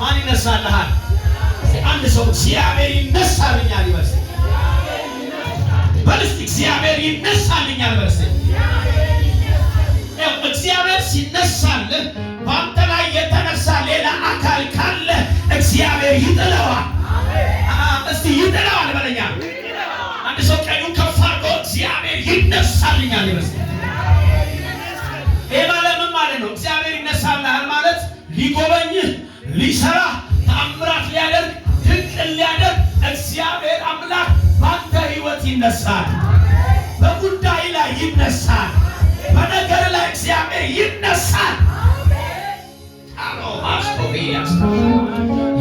ማን ይነሳልሃል? አንድ ሰው እግዚአብሔር ይነሳልኛል ይበል። በልስቲ እግዚአብሔር ይነሳልኛል በል። እግዚአብሔር ሲነሳልህ በአንተ ላይ የተነሳ ሌላ አካል ካለ እግዚአብሔር ይጥለዋል። እስቲ ይጥለዋል በለኛ። አንድ ሰው ቀኙን ከፍ አድርጎ እግዚአብሔር ይነሳልኛል ይበል። ይሄ ማለት ምን ማለት ነው? እግዚአብሔር ይነሳልሃል ማለት ሊጎበኝህ፣ ሊሰራ፣ ተአምራት ሊያደርግ፣ ድንቅ ሊያደርግ እግዚአብሔር አምላክ በአንተ ሕይወት ይነሳል። በጉዳይ ላይ ይነሳል። በነገር ላይ እግዚአብሔር ይነሳል።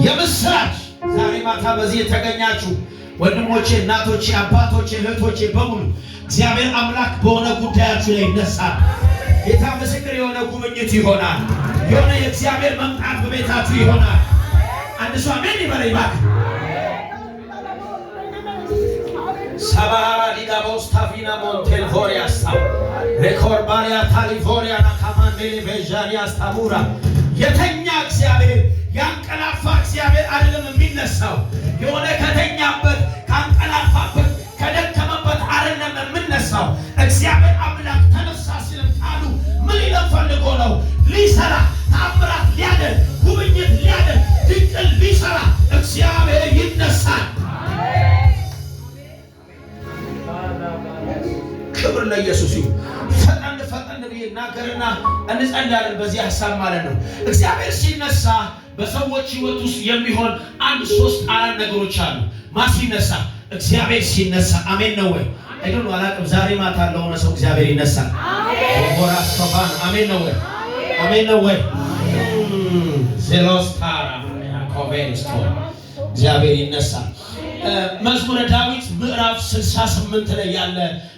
የምስራች ዛሬ ማታ በዚህ የተገኛችሁ ወንድሞቼ፣ እናቶቼ፣ አባቶቼ፣ እህቶቼ በሙሉ እግዚአብሔር አምላክ በሆነ ጉዳያችሁ ላይ ይነሳል። ጌታ ምስክር የሆነ ጉብኝት ይሆናል። የሆነ የእግዚአብሔር መምጣት በቤታችሁ ይሆናል። አንድ ሰው አሜን ይበል ይባክ። ሰባራ ዲጋቦስ ታፊና ሞንቴል ፎሪያስ ሬኮርባሪያ ታሊፎሪያ ናካማንዴሌ ቬጃኒያስ ታሙራ የተኛ እግዚአብሔር ያንቀላፋ እግዚአብሔር አይደለም የሚነሳው። የሆነ ከተኛበት ካንቀላፋበት ከደከመበት አይደለም የምነሳው። እግዚአብሔር አምላክ ተነሳ ሲል ቃሉ ምን ይለን ፈልጎ ነው? ሊሰራ፣ ተአምራት ሊያደርግ፣ ጉብኝት ሊያደርግ፣ ድንቅ ሊሰራ እግዚአብሔር ይነሳል። ክብር ለኢየሱስ ይሁን። ፈጠን ብዬ እናገርና እንጸልያለን በዚህ ሐሳብ ማለት ነው። እግዚአብሔር ሲነሳ በሰዎች ሕይወት ውስጥ የሚሆን 1 3 4 ነገሮች አሉ። ሲነሳ እግዚአብሔር ሲነሳ አሜን ነው ወይ? አይደል? አላውቅም። ዛሬ ማታ ለሆነ ሰው እግዚአብሔር ይነሳል። ወራስ ተባን አሜን ነው ወይ? አሜን ነው ወይ? ዜሎስታራ ያኮቬንስቶ እግዚአብሔር ይነሳል። መዝሙረ ዳዊት ምዕራፍ 68 ላይ ያለ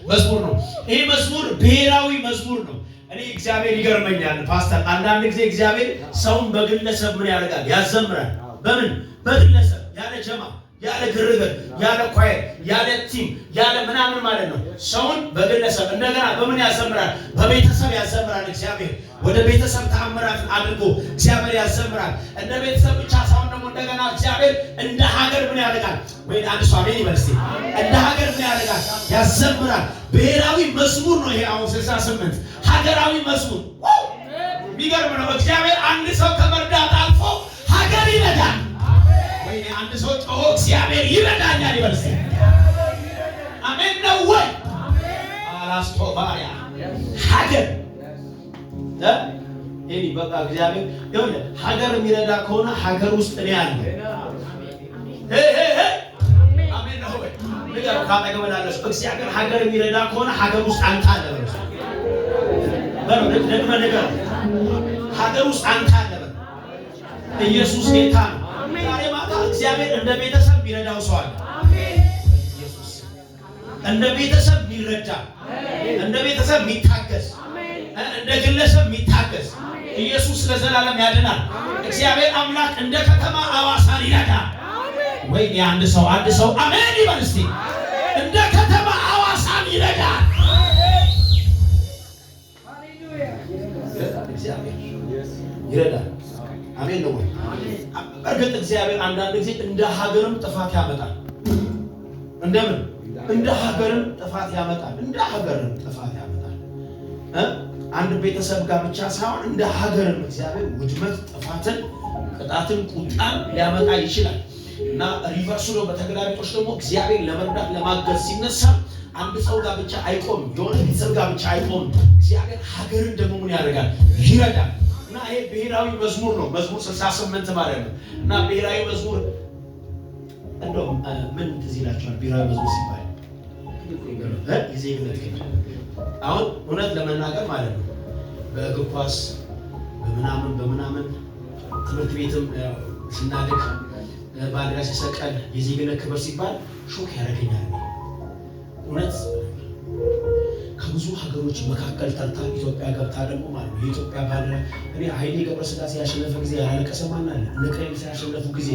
መዝሙር ነው። ይህ መዝሙር ብሔራዊ መዝሙር ነው። እኔ እግዚአብሔር ይገርመኛል ፓስተር፣ አንዳንድ ጊዜ እግዚአብሔር ሰውን በግለሰብ ምን ያደርጋል? ያዘምራል። በምን? በግለሰብ ያለ ጀማ፣ ያለ ግርግር፣ ያለ ኳየር፣ ያለ ቲም፣ ያለ ምናምን ማለት ነው። ሰውን በግለሰብ እንደገና በምን ያዘምራል? በቤተሰብ ያዘምራል። እግዚአብሔር ወደ ቤተሰብ ተአምራትን አድርጎ እግዚአብሔር ያዘምራል። እንደ ቤተሰብ ብቻ ሳይሆን ደግሞ እንደገና እግዚአብሔር እንደ ሀገር ምን ያደርጋል? ወይ አንድ ሰው አሜን ይበል እስቲ። እንደ ሀገር ምን ያደርጋል? ያዘምራል። ብሔራዊ መዝሙር ነው ይሄ። አሁን 68 ሀገራዊ መዝሙር የሚገርም ነው። እግዚአብሔር አንድ ሰው ከመርዳት አልፎ ሀገር ይረዳል። ወይ አንድ ሰው ጮሆ እግዚአብሔር ይረዳኛል ይበል እስቲ። አሜን ነው ወይ? አላስቶባሪያ ሀገር ይሄ በቃ እግዚአብሔር የሆነ ሀገር የሚረዳ ከሆነ ሀገር ውስጥ እኔ አለ። አሜን ነው ወይ? ነገር ካጠገበላለሽ እግዚአብሔር ሀገር የሚረዳ ከሆነ ሀገር ውስጥ አንተ አለ በለው። ደግሞ ነገር ሀገር ውስጥ አንተ አለ በለው። ኢየሱስ ጌታ ነው። ዛሬ ማታ እግዚአብሔር እንደ ቤተሰብ የሚረዳው ሰው አለ። ኢየሱስ እንደ ቤተሰብ የሚረዳ፣ እንደ ቤተሰብ የሚታገስ፣ እንደ ግለሰብ የሚታገስ ኢየሱስ ለዘላለም ያድናል። እግዚአብሔር አምላክ እንደ ከተማ አዋሳን ይረዳል። ወይ አንድ ሰው አሜን ይበል እስቲ። እንደ ከተማ አዋሳን ይረዳል። እግዚአብሔር ይረዳል። አሜን ነው ወይ? እርግጥ እግዚአብሔር አንዳንድ ጊዜ እንደ ሀገርም ጥፋት ያመጣል። እንደምን? እንደ ሀገርም ጥፋት ያመጣል። እንደ ሀገርም ጥፋት ያመጣል። አንድ ቤተሰብ ጋር ብቻ ሳይሆን እንደ ሀገርም እግዚአብሔር ውድመት፣ ጥፋትን፣ ቅጣትን፣ ቁጣን ሊያመጣ ይችላል። እና ሪቨርሱ ነው። በተገላቢጦሽ ደግሞ እግዚአብሔር ለመርዳት ለማገዝ ሲነሳ አንድ ሰው ጋር ብቻ አይቆምም። የሆነ ቤተሰብ ጋር ብቻ አይቆምም። እግዚአብሔር ሀገርን ደግሞ ምን ያደርጋል? ይረዳል። እና ይሄ ብሔራዊ መዝሙር ነው። መዝሙር 68 ማለት ነው። እና ብሔራዊ መዝሙር እንደው ምን ትዝ ይላችኋል? ብሔራዊ መዝሙር ሲባል የዜግነት ቀን አሁን እውነት ለመናገር ማለት ነው በእግር ኳስ በምናምን ትምህርት ቤትም ስናድግ ባንዲራ ሲሰቀል የዜግነት ክብር ሲባል ሾክ ያደርገኛል። እውነት ከብዙ ሀገሮች መካከል ተርታ ኢትዮጵያ ገብታ ደግሞ ማለት ነው የኢትዮጵያ ባንዲራ እኔ ኃይሌ ገብረስላሴ ያሸነፈ ጊዜ ያላለቀሰ ማን አለ? እነ ቀይስ ያሸነፉ ጊዜ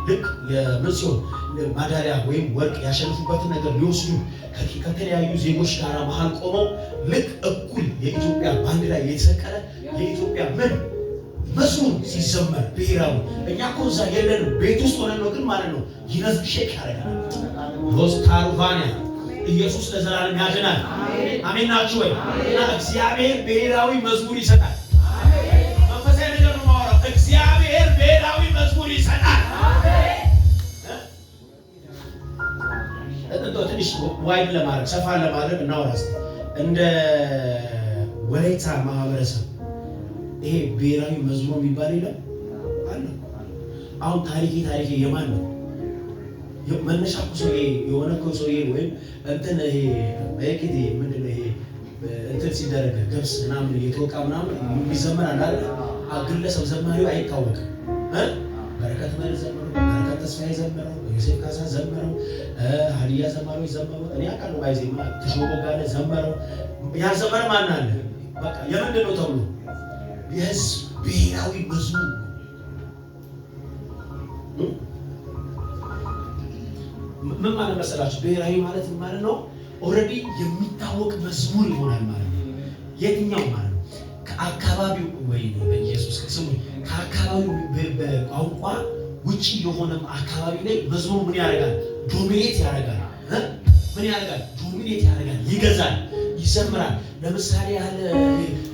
ልክ የምጽዮን ማዳሊያ ወይም ወርቅ ያሸነፉበትን ነገር ሊወስዱ ከተለያዩ ዜጎች ጋር መሀል ቆመው ልክ እኩል የኢትዮጵያ ባንዲራ የተሰቀለ የኢትዮጵያ ምን መዝሙር ሲዘመር ብሔራዊ እኛ እኮ እዛ የለንም ቤት ውስጥ ሆነን ነው ግን ማለት ነው ይነዝብ ሼክ ያደርጋል። ሮስ ካሩቫኒያ ኢየሱስ ለዘላለም ያድናል። አሜን ናችሁ ወይ? እና እግዚአብሔር ብሔራዊ መዝሙር ይሰጣል። መንፈሳዊ ነገር ነው ማወራው። እግዚአብሔር ብሔራዊ መዝሙር ይሰጣል። ትንሽ ዋይድ ለማድረግ ሰፋ ለማድረግ እናወራስ እንደ ወላይታ ማህበረሰብ ይሄ ብሔራዊ መዝሙር የሚባል የለም አለ። አሁን ታሪኬ የማን ነው? መነሻ እኮ ሰውዬ የሆነ እኮ ሰውዬ ወይም እንትን ይሄ በየቂት ምንድነው ይሄ እንትን ሲደረግ ገብስ ምናምን እየተወቃ ምናምን የሚዘመር አለ። ግለሰብ ዘማሪው አይታወቅም። በረከት ማለት ዘመረው፣ በረከት ተስፋዬ ዘመረው፣ ዮሴፍ ካሳ ዘመረው፣ ሀዲያ ዘማሪዎች ዘመረው። እኔ አውቃለሁ ባይዜማ ተሾሞ ጋር ዘመረው። ያልዘመረ ማን አለ? በቃ የምንድን ነው ተብሎ የህዝብ ብሔራዊ መዝሙር ምን ማለት መሰላችሁ? ብሔራዊ ማለት ማለት ነው ኦልሬዲ የሚታወቅ መዝሙር ይሆናል ማለት ነው። የትኛው ማለት ነው? ከአካባቢው ወይ በኢየሱስ ክርስቶስ ከአካባቢው በቋንቋ ውጪ የሆነም አካባቢ ላይ መዝሙሩ ምን ያደርጋል? ዶሚኔት ያደርጋል። ምን ያደርጋል? ዶሚኔት ያደርጋል፣ ይገዛል፣ ይዘምራል። ለምሳሌ ያለ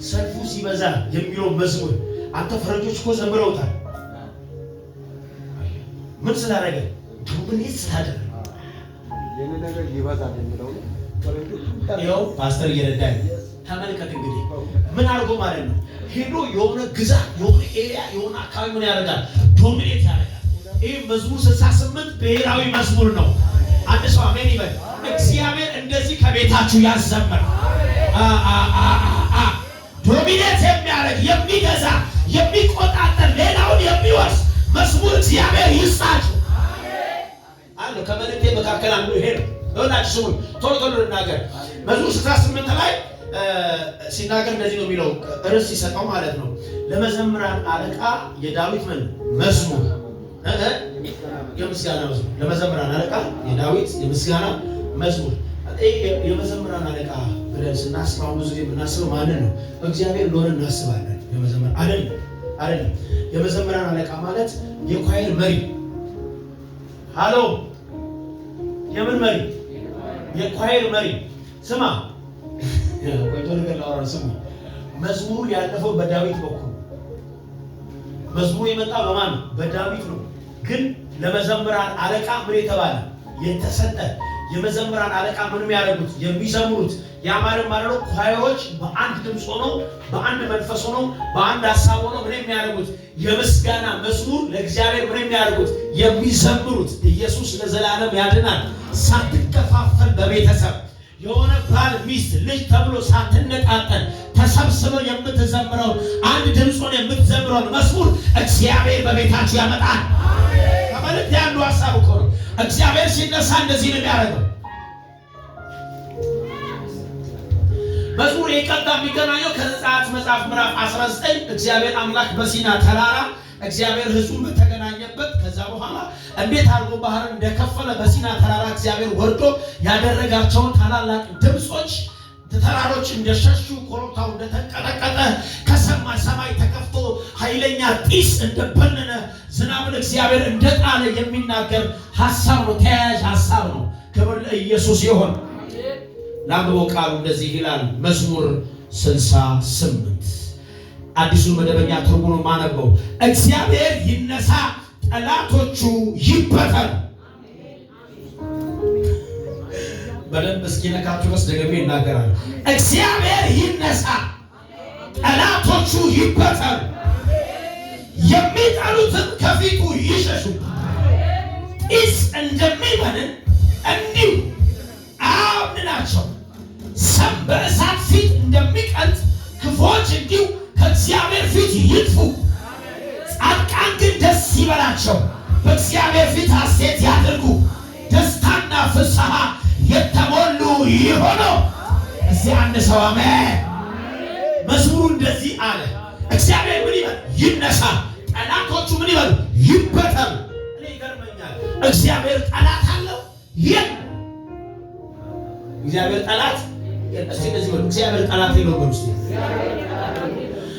ሰልፉ ሲበዛ የሚለው መዝሙር አንተ ፈረንጆች እኮ ዘምረውታል። ምን ስላደረገ? ዶሚኔት ስላደረገ የኔ ነገር ይበዛል የሚለው ነው። ፓስተር እየረዳኝ ተመልከት። እንግዲህ ምን አድርጎ ማለት ነው ሄዶ የሆነ ግዛት የሆነ ኤሪያ የሆነ አካባቢ ምን ያደርጋል? ዶሚኔት ያደርጋል። ይህ መዝሙር 68 ብሔራዊ መዝሙር ነው። አንድ ሰው አሜን ይበል። እግዚአብሔር እንደዚህ ከቤታችሁ ያዘምር። ዶሚኔት የሚያደርግ የሚገዛ የሚቆጣጠር ሌላውን የሚወርስ መዝሙር እግዚአብሔር ይስጣችሁ። አለ ከመልእክቴ መካከል አንዱ ይሄ ነው። ለሁላችሁ ስሙኝ፣ ቶሎ ልናገር። መዝሙር 68 ላይ ሲናገር እንደዚህ ነው የሚለው ርዕስ ሲሰጠው ማለት ነው ለመዘምራን አለቃ የዳዊት መዝሙር የምስጋና መዝሙር። ለመዘምራን አለቃ የዳዊት የምስጋና መዝሙር። የመዘምራን አለቃ ብለን ስናስብ አሁን ብዙ ጊዜ የምናስበው ማንን ነው? እግዚአብሔር እንደሆነ እናስባለን። የመዘምራን አይደለም። የመዘምራን አለቃ ማለት የኳየር መሪ። ሃሎ፣ የምን መሪ? የኳየር መሪ። ስማ ቆይቶ ነገር ላወራ። ስሙ፣ መዝሙሩ ያለፈው በዳዊት በኩል መዝሙሩ የመጣው በማን? በዳዊት ነው። ግን ለመዘምራን አለቃ ምን የተባለ የተሰጠ የመዘምራን አለቃ ምንም ያደርጉት የሚዘምሩት ያማረ ማለት ነው። ኳየሮች በአንድ ድምፅ ሆነው በአንድ መንፈስ ሆነው በአንድ ሀሳብ ሆነው ምን የሚያደርጉት የምስጋና መዝሙር ለእግዚአብሔር ምን የሚያደርጉት የሚዘምሩት። ኢየሱስ ለዘላለም ያድናል። ሳትከፋፈል በቤተሰብ የሆነ ባል ሚስት ልጅ ተብሎ ሳትነጣጠል ተሰብስበው የምትዘምረው አንድ ድምፁን የምትዘምረው መዝሙር እግዚአብሔር በቤታችሁ ያመጣል። ከመልእክት ያሉ ሀሳብ እኮ ነው። እግዚአብሔር ሲነሳ እንደዚህ ነው የሚያደርገው። መዝሙር የቀጥታ የሚገናኘው ከዘጸአት መጽሐፍ ምዕራፍ 19 እግዚአብሔር አምላክ በሲና ተራራ እግዚአብሔር ሕዝቡን በተገናኘበት ከዛ በኋላ እንዴት አድርጎ ባህርን እንደከፈለ በሲና ተራራ እግዚአብሔር ወርዶ ያደረጋቸውን ታላላቅ ድምጾች ተራሮች እንደሸሹ ኮረብታው እንደተንቀጠቀጠ ከሰማይ ተከፍቶ ኃይለኛ ጢስ እንደበነነ ዝናብን እግዚአብሔር እንደጣለ የሚናገር ሐሳብ ነው። ተያያዥ ሐሳብ ነው። ክብር ለኢየሱስ ይሁን። ላንብበው። ቃሉ እንደዚህ ይላል። መዝሙር 68 አዲሱ መደበኛ ትርጉሙ ማነበው። እግዚአብሔር ይነሳ፣ ጠላቶቹ ይበተኑ። በደንብ እስኪነካችሁ ድረስ ደግሜ ይናገራል። እግዚአብሔር ይነሳ፣ ጠላቶቹ ይበተኑ፣ የሚጠሉትም ከፊቱ ይሸሹ። ጢስ እንደሚበንን እንዲሁ አምናቸው። ሰም በእሳት ፊት እንደሚቀልጥ ክፉዎች እንዲሁ ከእግዚአብሔር ፊት ይጥፉ። ጻድቃን ግን ደስ ይበላቸው፣ በእግዚአብሔር ፊት ሐሴት ያድርጉ። ደስታና ፍስሐ የተሞሉ ይሆኑ። እዚህ አንድ ሰው አሜን። መዝሙሩ እንደዚህ አለ። እግዚአብሔር ምን ይበል? ይነሳ፣ ጠላቶቹ ምን ይበሉ? ይበተኑ። እኔ ይገርመኛል። እግዚአብሔር ጠላት አለው? እግዚአብሔር ጠላት እስቲ እንደዚህ በሉ። እግዚአብሔር ጠላት የለውም። እስቲ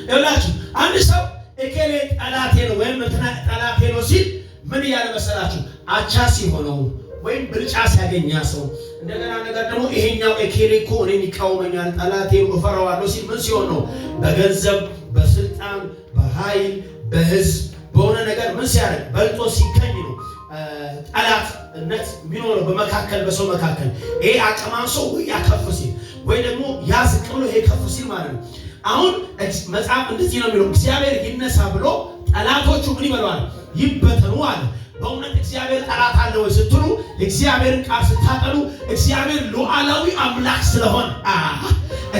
ይኸውላችሁ አንድ ሰው እከሌ ጠላቴ ነው ወይም ጠላቴ ነው ሲል ምን ያለ መሰላችሁ? አቻ ሲሆነው ወይም ብልጫ ሲያገኛ ሰው እንደገና ነገር ደግሞ ይሄኛው እከሌ እኮ እኔን ይቃወመኛል ጠላቴ እፈራዋለሁ ሲል ምን ሲሆን ነው? በገንዘብ በስልጣን በኃይል በህዝብ በሆነ ነገር ምን ሲያደርግ በልጦ ሲገኝ ነው ጠላትነት የሚኖረው በመካከል በሰው መካከል። ይሄ አቀማምሶ ወይ ያከፍ ሲል ወይ ደግሞ ያዝቅ ብሎ ይሄ ከፍ ሲል ማለት ነው። አሁን መጽሐፍ እንደዚህ ነው የሚለው እግዚአብሔር ይነሳ ብሎ ጠላቶቹ ምን ይበሏል? ይበተኑ አለ። በእውነት እግዚአብሔር ጠላት አለ ወይ ስትሉ እግዚአብሔርን ቃል ስታጠሉ እግዚአብሔር ሉዓላዊ አምላክ ስለሆነ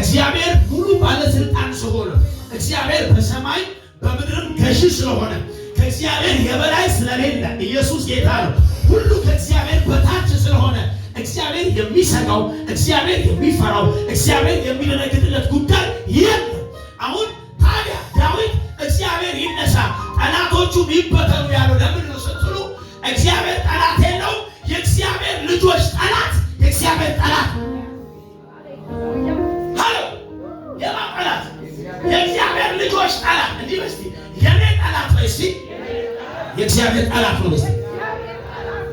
እግዚአብሔር ሙሉ ባለስልጣን ስለሆነ እግዚአብሔር በሰማይ በምድርም ገዢ ስለሆነ ከእግዚአብሔር የበላይ ስለሌለ ኢየሱስ ጌታ ነው። ሁሉ ከእግዚአብሔር በታች ስለሆነ እግዚአብሔር የሚሰጋው እግዚአብሔር የሚፈራው እግዚአብሔር የሚደነግጥለት ጉዳይ የለም። አሁን ታዲያ ዳዊት እግዚአብሔር ይነሳ ጠላቶቹ ይበተኑ ያለው ለምን ነው ስትሉ እግዚአብሔር ጠላት የለው። የእግዚአብሔር ልጆች ጠላት የእግዚአብሔር ጠላት ሃሎ የማጠላት የእግዚአብሔር ልጆች ጠላት እንዲህ በስቲ የኔ ጠላት ነው እስቲ የእግዚአብሔር ጠላት ነው እስቲ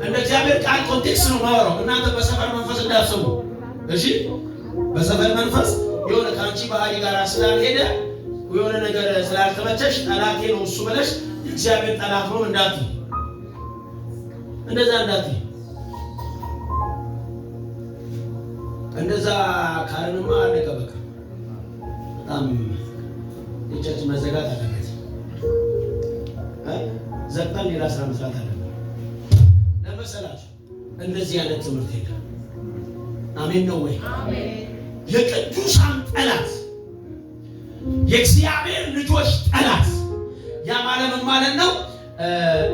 እንደ እግዚአብሔር ቃል ኮንቴክስት ነው ማወራው። እናንተ በሰፈር መንፈስ እንዳትሰሙ እሺ። በሰፈር መንፈስ የሆነ ካንቺ ባህሪ ጋር ስላልሄደ የሆነ ነገር ስላልተመቸሽ ጠላቴ ነው እሱ ብለሽ እግዚአብሔር ጠላት ነው እንዳትዪ፣ እንደዛ እንዳትዪ። እንደዛ ካለንማ አለቀ በቃ። በጣም የቸርች መዘጋት አለበት። ዘግተን ሌላ ስራ መስራት አለበት። ለመሰላችሁ እንደዚህ አይነት ትምህርት የለም። አሜን ነው ወይ? አሜን። የቅዱሳን ጠላት የእግዚአብሔር ልጆች ጠላት ያ ማለት ምን ማለት ነው?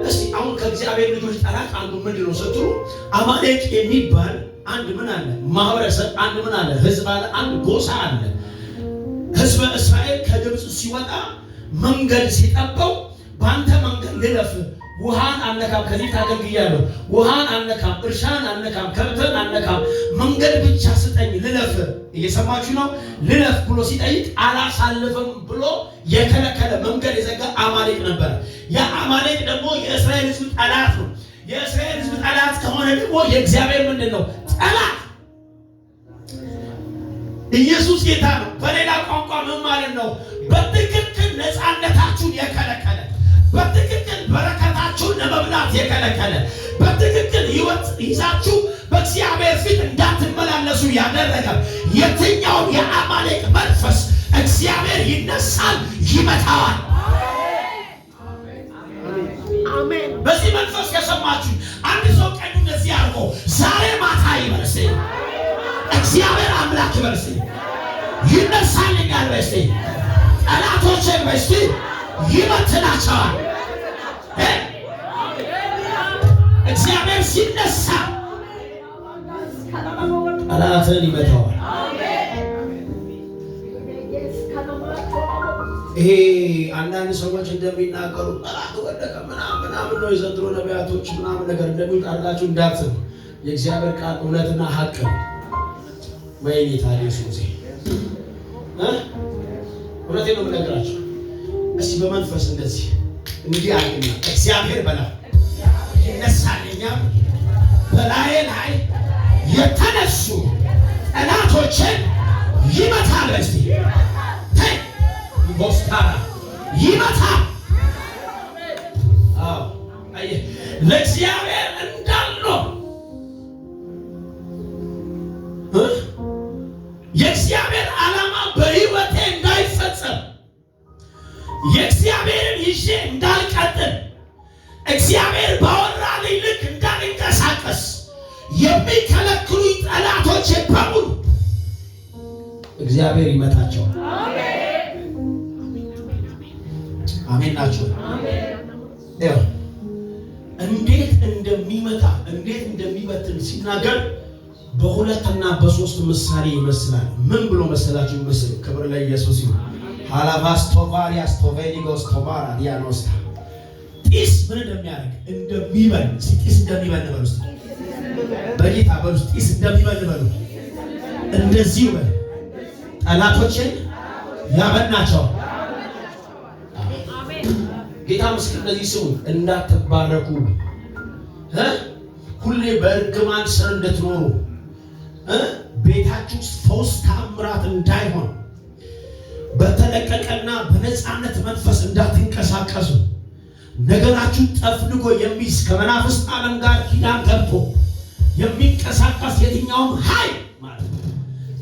እስቲ አሁን ከእግዚአብሔር ልጆች ጠላት አንዱ ምንድን ነው ስትሉ አማሌቅ የሚባል አንድ ምን አለ? ማህበረሰብ አንድ ምን አለ? ህዝብ አለ፣ አንድ ጎሳ አለ። ህዝበ እስራኤል ከግብፅ ሲወጣ መንገድ ሲጠበው በአንተ መንገድ ልለፍ፣ ውሃን አልነካም፣ ከዚህ ታገልግያለሁ፣ ውሃን አልነካም፣ እርሻን አልነካም፣ ከብትን አልነካም፣ መንገድ ብቻ ስጠኝ ልለፍ። እየሰማችሁ ነው? ልለፍ ብሎ ሲጠይቅ አላሳልፍም ብሎ የከለከለ መንገድ የዘጋ አማሌቅ ነበረ። ያ አማሌቅ ደግሞ የእስራኤል ህዝብ ጠላት ነው። የእስራኤል ህዝብ ጠላት ከሆነ ደግሞ የእግዚአብሔር ምንድን ነው? ጠላት። ኢየሱስ ጌታ ነው። በሌላ ቋንቋ ምን ማለት ነው? በትክክል ነፃነታችሁን የከለከለ፣ በትክክል በረከታችሁን ለመብላት የከለከለ፣ በትክክል ህይወት ይዛችሁ በእግዚአብሔር ፊት እንዳትመላለሱ ያደረገ የትኛውም የአማሌቅ መንፈስ እግዚአብሔር ይነሳል፣ ይመታዋል። አሜን። በዚህ መንፈስ ከሰማችሁ አንድ ሰው ቀኝ እንደዚህ አድርጎ ዛሬ ማታ ይበርስ፣ እግዚአብሔር አምላክ ይበርስ፣ ይነሳልኛል በስ ጠላቶችን በስ ይመትናቸዋል። እግዚአብሔር ሲነሳ ጠላትን ይመታዋል። ይሄ አንዳንድ ሰዎች እንደሚናገሩ ጠላት ወደቀ ምናምን ነው የዘንድሮ ነቢያቶች ምናምን ነገር እንደሚሉት አድርጋችሁ እንዳትስቡ። የእግዚአብሔር ቃል እውነትና ሀቅ ነው። ወይኔ ታዲያ ሱዜ እውነቴን ነው የምነግራችሁ። እስቲ በመንፈስ እንደዚህ እንዲህ አድርግና እግዚአብሔር በላ ይነሳልኛል፣ በላዬ ላይ የተነሱ ጠላቶችን ይመታል። እስቲ ቦስታራ ይመታል። አዎ አየህ፣ ለእግዚአብሔር እንዳለው የእግዚአብሔር ዓላማ በሕይወቴ እንዳይፈጸም የእግዚአብሔርን ይዤ እንዳልቀጥል እግዚአብሔር ባወራልኝ ልክ እንዳልንቀሳቀስ የሚከለክሉኝ ጠላቶቼ በሙሉ እግዚአብሔር ይመታቸዋል። አሜን ናቸው። እንዴት እንደሚመታ እንዴት እንደሚበትን ሲናገር በሁለትና በሶስት ምሳሌ ይመስላል። ምን ብሎ መሰላችሁ? ይመስል ክብር ለኢየሱስ ይሁን። ሃላባስቶቫሪያስ ቶቬሊጎስ ቶባራ ዲያኖስታ ጢስ ምን እንደሚያደርግ እንደሚበል ጢስ እንደሚበል በሉ እስቲ በጌታ በሉ ጢስ እንደሚበል በሉ። እንደዚህ በል ጠላቶችን ያበናቸው። አሜን። ጌታ ምስክር እንደዚህ ስሙ እንዳትባረኩ ሁሌ በእርግማን ስር እንድትኖሩ ቤታችሁ ፈውስ ተአምራት እንዳይሆን በተለቀቀና በነፃነት መንፈስ እንዳትንቀሳቀሱ ነገራችሁ ጠፍንጎ የሚይዝ ከመናፍስት ዓለም ጋር ኪዳን ገብቶ የሚንቀሳቀስ የትኛውም ኃይል ማለት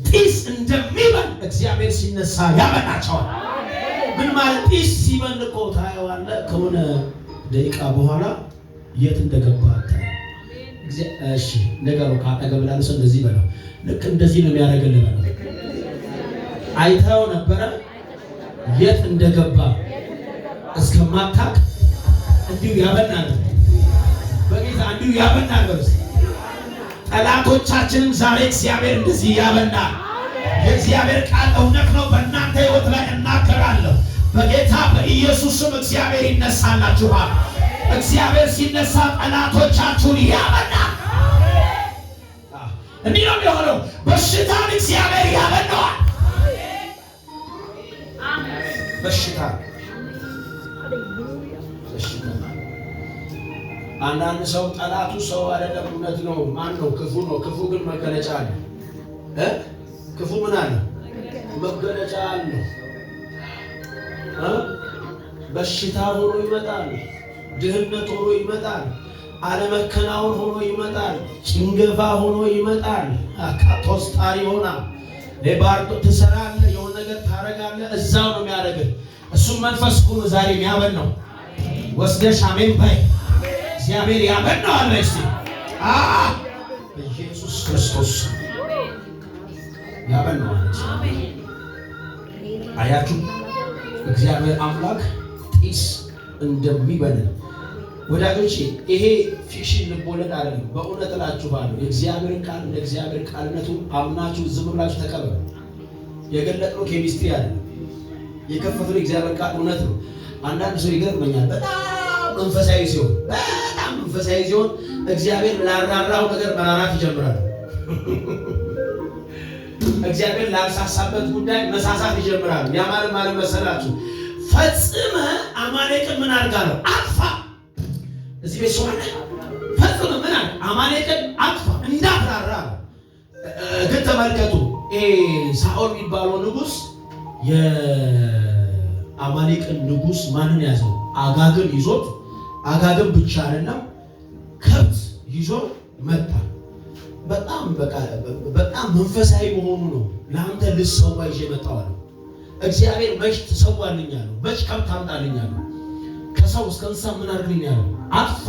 ጢስ እንደሚበን እግዚአብሔር ሲነሳ ያበናቸዋል። ምን ማለት ጢስ ሲበን እኮ ታየዋለህ ከሆነ ደቂቃ በኋላ የት እንደገባ እሺ ነገሩ ካጠገብ ላለ ሰው እንደዚህ በለው ልክ እንደዚህ ነው የሚያደርግልህ በለው አይተው ነበረ የት እንደገባ እስከማታውቅ እንዲሁ ያበናል በጌታ እንዲሁ ያበናል። ጠላቶቻችንን ዛሬ እግዚአብሔር እንደዚህ ያበናል። የእግዚአብሔር ቃል እውነት ነው። በእናንተ ሕይወት ላይ እናገራለሁ በጌታ በኢየሱስ ስም እግዚአብሔር ይነሳላችኋል። እግዚአብሔር ሲነሳ ጠላቶቻችሁን ያበናል። እንዲህ ነው የሚሆነው። በሽታን እግዚአብሔር ያበናዋል። በሽታ አንዳንድ ሰው ጠላቱ ሰው አይደለም። እውነት ነው። ማን ነው? ክፉ ነው። ክፉ ግን መገለጫ አለ። ክፉ ምን አለ? መገለጫ አለ። በሽታ ሆኖ ይመጣል። ድህነት ሆኖ ይመጣል። አለመከናወን ሆኖ ይመጣል። ጭንገፋ ሆኖ ይመጣል። አካቶስጣሪ ሆና ለባርቶ ትሰራለህ፣ የሆነ ነገር ታረጋለህ፣ እዛው ነው የሚያደርግህ። እሱም መንፈስ ሁሉ ዛሬ የሚያበን ነው። ወስደሽ አሜን በይ። እግዚአብሔር ያበናዋል። እስቲ በኢየሱስ ክርስቶስ ያበናዋል። አያችሁ እግዚአብሔር አምላክ ጢስ እንደሚበንን ወዳጆቼ፣ ይሄ ፊክሽን ልቦለድ አይደለም። በእውነት እላችኋለሁ የእግዚአብሔርን ቃል እንደ እግዚአብሔር ቃልነቱ አምናችሁ ዝም ብላችሁ ተቀበሉ። የገለጥነው ኬሚስትሪ አይደለም። የከፈተው የእግዚአብሔር ቃል እውነት ነው። አንዳንድ ሰው ይገርመኛል። በጣም መንፈሳዊ ሲሆን እግዚአብሔር ላራራው ነገር መራራት ይጀምራል። እግዚአብሔር ላልሳሳበት ጉዳይ መሳሳት ይጀምራል። ያ ማለት መሰላችሁ ፈጽመ አማሌቅን ምን አድርጋ ነው አጥፋ። እዚህ ቤት ሰው ፈጽመ ምን አድርጋ አማሌቅን አጥፋ እንዳትራራ። ግን ተመልከቱ ሳኦል የሚባለው ንጉሥ የአማሌቅን ንጉሥ ማንን ያዘው? አጋግን ይዞት፣ አጋግን ብቻ አይደለም ከብት ይዞ መጣ። በጣም መንፈሳዊ መሆኑ ነው። ለአንተ ልሰዋ ይዤ መጣሁ አለው። እግዚአብሔር መች ትሰዋልኛለሁ፣ መች ከብት አምጣልኛለሁ፣ ከሰው እስከ እንስሳ ምን አድርግልኛለሁ? አጥፋ።